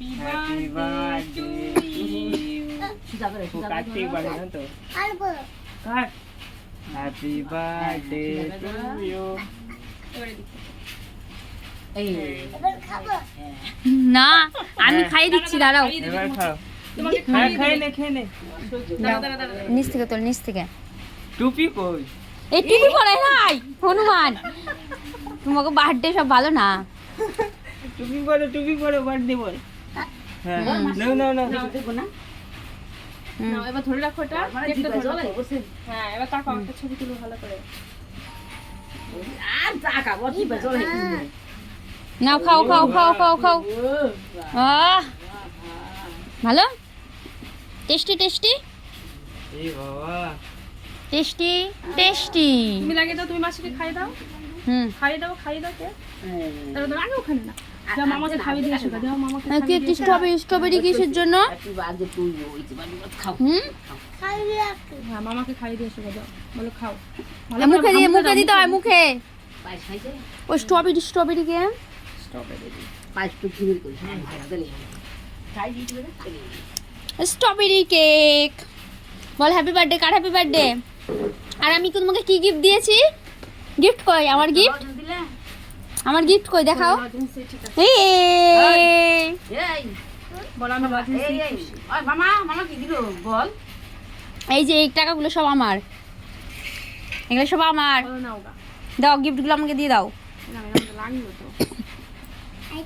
Happy happy birthday birthday to you কাটতেই পারে না তো কাট হ্যাপি বার্থডে টু ইউ না আমি খাইয়ে দিচ্ছি, দাঁড়াও। এবার খাও তোমাকে হ্যাঁ খাইয়ে খেয়ে নে দাঁড়া নিচ থেকে তোল, নিচ থেকে। টুপি কই এই টিভি পড়াই নাই হনুমান, তোমাকে বার্থডে সব ভালো না। টুপি পরে বার্থডে বল হ্যাঁ নাও নাও এবার ধরে রাখো এটা কেকটা ধরে রাখো। হ্যাঁ এবার তাকাও একটা ছবি তুলো ভালো করে নাও খাও খাও খাও খাও খাও। ভালো, টেস্টি টেস্টি এই বাবা টেস্টি টেস্টি। তুমি লাগিয়ে দাও, তুমি মাসিকে খাইয়ে দাও খাইয়ে দাও কে তাহলে আগে ওখানে না যাও মামাকে খাইয়ে দিয়ে এসো যাও মামাকে কি স্ট্রবেরি স্ট্রবেরি কিসের জন্য? হ্যাঁ মামাকে খাইয়ে দিয়ে এসো যাও বলো খাও মুখে দিয়ে মুখে দিতে হয়, মুখে। ও স্ট্রবেরি স্ট্রবেরি কে স্ট্রবেরি কেক বল। হ্যাপি বার্থডে কার হ্যাপি বার্থডে। আর আমি তোমাকে কি গিফট দিয়েছি? গিফট কই আমার গিফট? আমার গিফট কই দেখাও। এই বলো আমি এই যে এই টাকাগুলো সব আমার, এগুলো সব আমার। বলো নাও গা দাও গিফটগুলো আমাকে দিয়ে দাও। না লাগলো তো এই